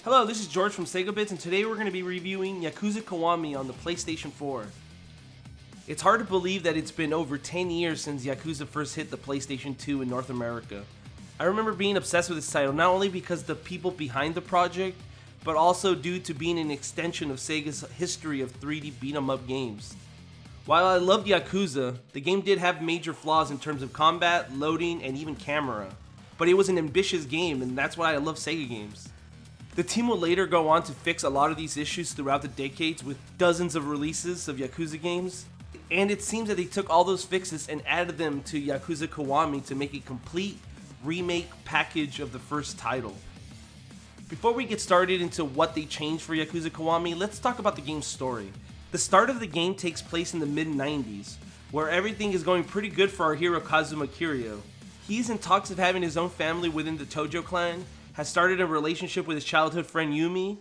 Hello, this is George from SEGAbits, and today we're going to be reviewing Yakuza Kiwami on the PlayStation 4. It's hard to believe that it's been over 10 years since Yakuza first hit the PlayStation 2 in North America. I remember being obsessed with this title, not only because the people behind the project, but also due to being an extension of Sega's history of 3D beat-em-up games. While I loved Yakuza, the game did have major flaws in terms of combat, loading, and even camera. But it was an ambitious game, and that's why I love Sega games. The team will later go on to fix a lot of these issues throughout the decades with dozens of releases of Yakuza games, and it seems that they took all those fixes and added them to Yakuza Kiwami to make a complete remake package of the first title. Before we get started into what they changed for Yakuza Kiwami, let's talk about the game's story. The start of the game takes place in the mid-90s, where everything is going pretty good for our hero Kazuma Kiryu. He's in talks of having his own family within the Tojo clan, has started a relationship with his childhood friend Yumi.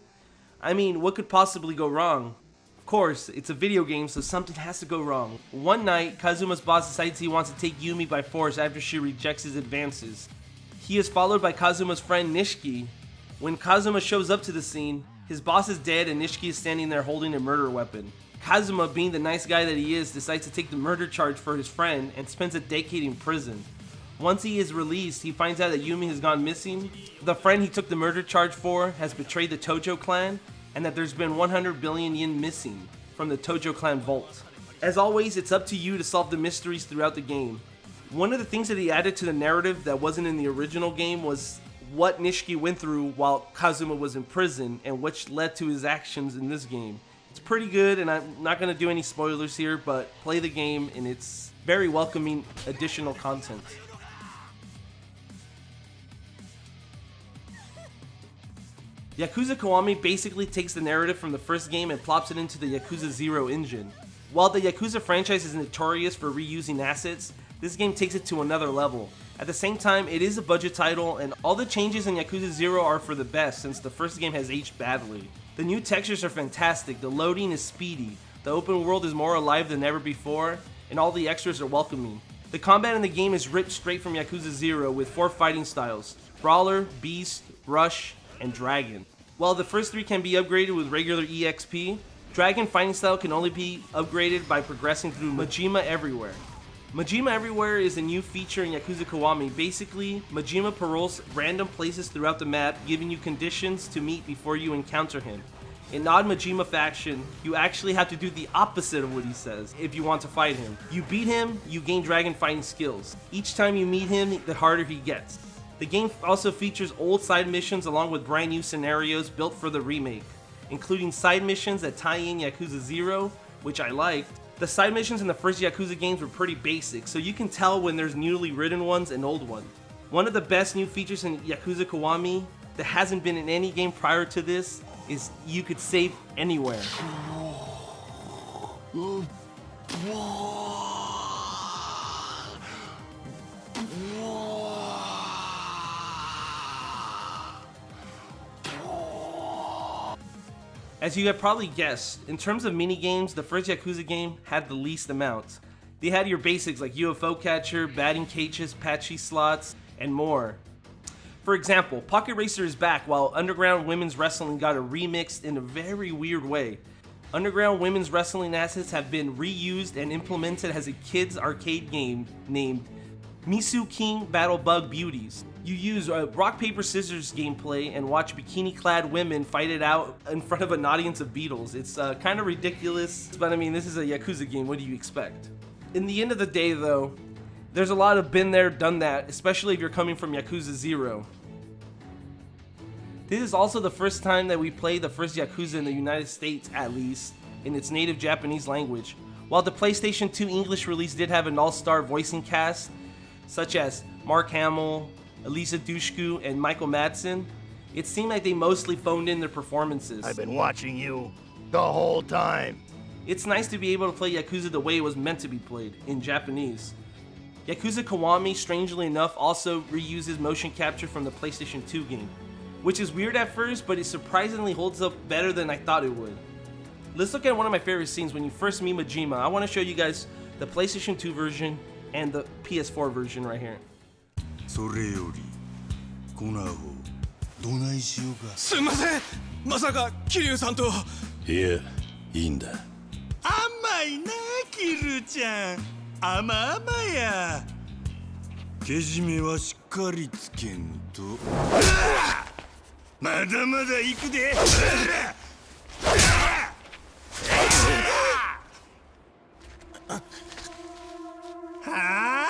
I mean, what could possibly go wrong? Of course, it's a video game, so something has to go wrong. One night, Kazuma's boss decides he wants to take Yumi by force after she rejects his advances. He is followed by Kazuma's friend Nishiki. When Kazuma shows up to the scene, his boss is dead and Nishiki is standing there holding a murder weapon. Kazuma, being the nice guy that he is, decides to take the murder charge for his friend and spends a decade in prison. Once he is released, he finds out that Yumi has gone missing. The friend he took the murder charge for has betrayed the Tojo clan, and that there's been 100 billion yen missing from the Tojo clan vault. As always, it's up to you to solve the mysteries throughout the game. One of the things that he added to the narrative that wasn't in the original game was what Nishiki went through while Kazuma was in prison, and which led to his actions in this game. It's pretty good, and I'm not going to do any spoilers here, but play the game, and it's very welcoming additional content. Yakuza Kiwami basically takes the narrative from the first game and plops it into the Yakuza 0 engine. While the Yakuza franchise is notorious for reusing assets, this game takes it to another level. At the same time, it is a budget title, and all the changes in Yakuza 0 are for the best since the first game has aged badly. The new textures are fantastic, the loading is speedy, the open world is more alive than ever before, and all the extras are welcoming. The combat in the game is ripped straight from Yakuza 0 with 4 fighting styles: Brawler, Beast, Rush, and Dragon. While the first 3 can be upgraded with regular EXP, Dragon fighting style can only be upgraded by progressing through Majima Everywhere. Majima Everywhere is a new feature in Yakuza Kiwami. Basically, Majima paroles random places throughout the map, giving you conditions to meet before you encounter him. In odd Majima fashion, you actually have to do the opposite of what he says if you want to fight him. You beat him, you gain dragon fighting skills. Each time you meet him, the harder he gets. The game also features old side missions along with brand new scenarios built for the remake, including side missions that tie in Yakuza 0, which I liked. The side missions in the first Yakuza games were pretty basic, so you can tell when there's newly written ones and old ones. One of the best new features in Yakuza Kiwami that hasn't been in any game prior to this is you could save anywhere. As you have probably guessed, in terms of minigames, the first Yakuza game had the least amount. They had your basics like UFO catcher, batting cages, patchy slots, and more. For example, Pocket Racer is back while Underground Women's Wrestling got remixed in a very weird way. Underground Women's Wrestling assets have been reused and implemented as a kids arcade game named Misu King Battle Bug Beauties. You use rock, paper, scissors gameplay and watch bikini-clad women fight it out in front of an audience of beetles. It's kind of ridiculous, but I mean, this is a Yakuza game, what do you expect? In the end of the day though, there's a lot of been there, done that, especially if you're coming from Yakuza 0. This is also the first time that we played the first Yakuza in the United States, at least, in its native Japanese language. While the PlayStation 2 English release did have an all-star voicing cast, such as Mark Hamill, Elisa Dushku, and Michael Madsen, it seemed like they mostly phoned in their performances. I've been watching you the whole time. It's nice to be able to play Yakuza the way it was meant to be played, in Japanese. Yakuza Kiwami, strangely enough, also reuses motion capture from the PlayStation 2 game, which is weird at first, but it surprisingly holds up better than I thought it would. Let's look at one of my favorite scenes when you first meet Majima. I want to show you guys the PlayStation 2 version and the PS4 version right here. それよりコナホどないしようか。すんません、まさか桐生さんと。いや、いいんだ。甘いな、キルちゃん。甘々や。けじめはしっかりつけんと。まだまだ行くで。はあ？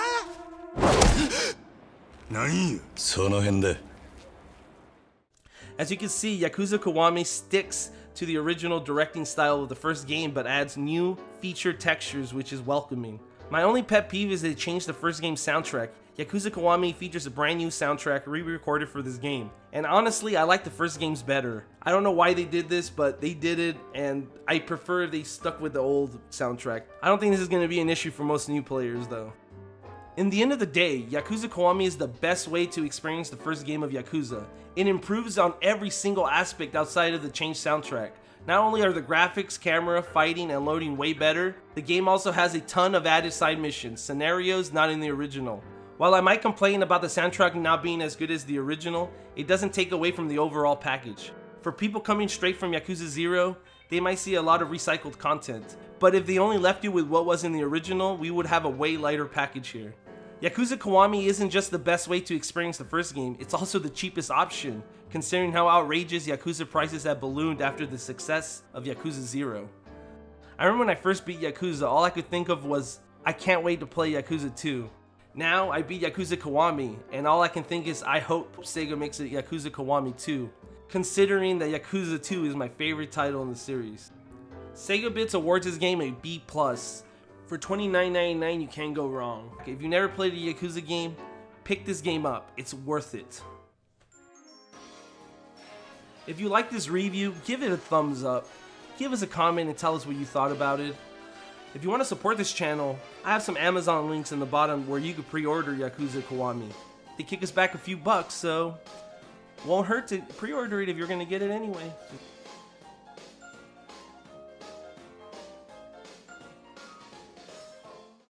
なんや？その辺で。As you can see, Yakuza Kiwami sticks to the original directing style of the first game but adds new featured textures, which is welcoming. My only pet peeve is they changed the first game's soundtrack. Yakuza Kiwami features a brand new soundtrack re-recorded for this game. And honestly, I like the first game's better. I don't know why they did this, but they did it, and I prefer if they stuck with the old soundtrack. I don't think this is going to be an issue for most new players though. In the end of the day, Yakuza Kiwami is the best way to experience the first game of Yakuza. It improves on every single aspect outside of the changed soundtrack. Not only are the graphics, camera, fighting, and loading way better, the game also has a ton of added side missions, scenarios not in the original. While I might complain about the soundtrack not being as good as the original, it doesn't take away from the overall package. For people coming straight from Yakuza 0, they might see a lot of recycled content. But if they only left you with what was in the original, we would have a way lighter package here. Yakuza Kiwami isn't just the best way to experience the first game, it's also the cheapest option, considering how outrageous Yakuza prices have ballooned after the success of Yakuza 0. I remember when I first beat Yakuza, all I could think of was, I can't wait to play Yakuza 2. Now, I beat Yakuza Kiwami, and all I can think is I hope Sega makes it Yakuza Kiwami 2, considering that Yakuza 2 is my favorite title in the series. SEGAbits awards this game a B+. For $29.99, you can't go wrong. If you never played a Yakuza game, pick this game up. It's worth it. If you like this review, give it a thumbs up. Give us a comment and tell us what you thought about it. If you want to support this channel, I have some Amazon links in the bottom where you could pre-order Yakuza Kiwami. They kick us back a few bucks, so won't hurt to pre-order it if you're going to get it anyway.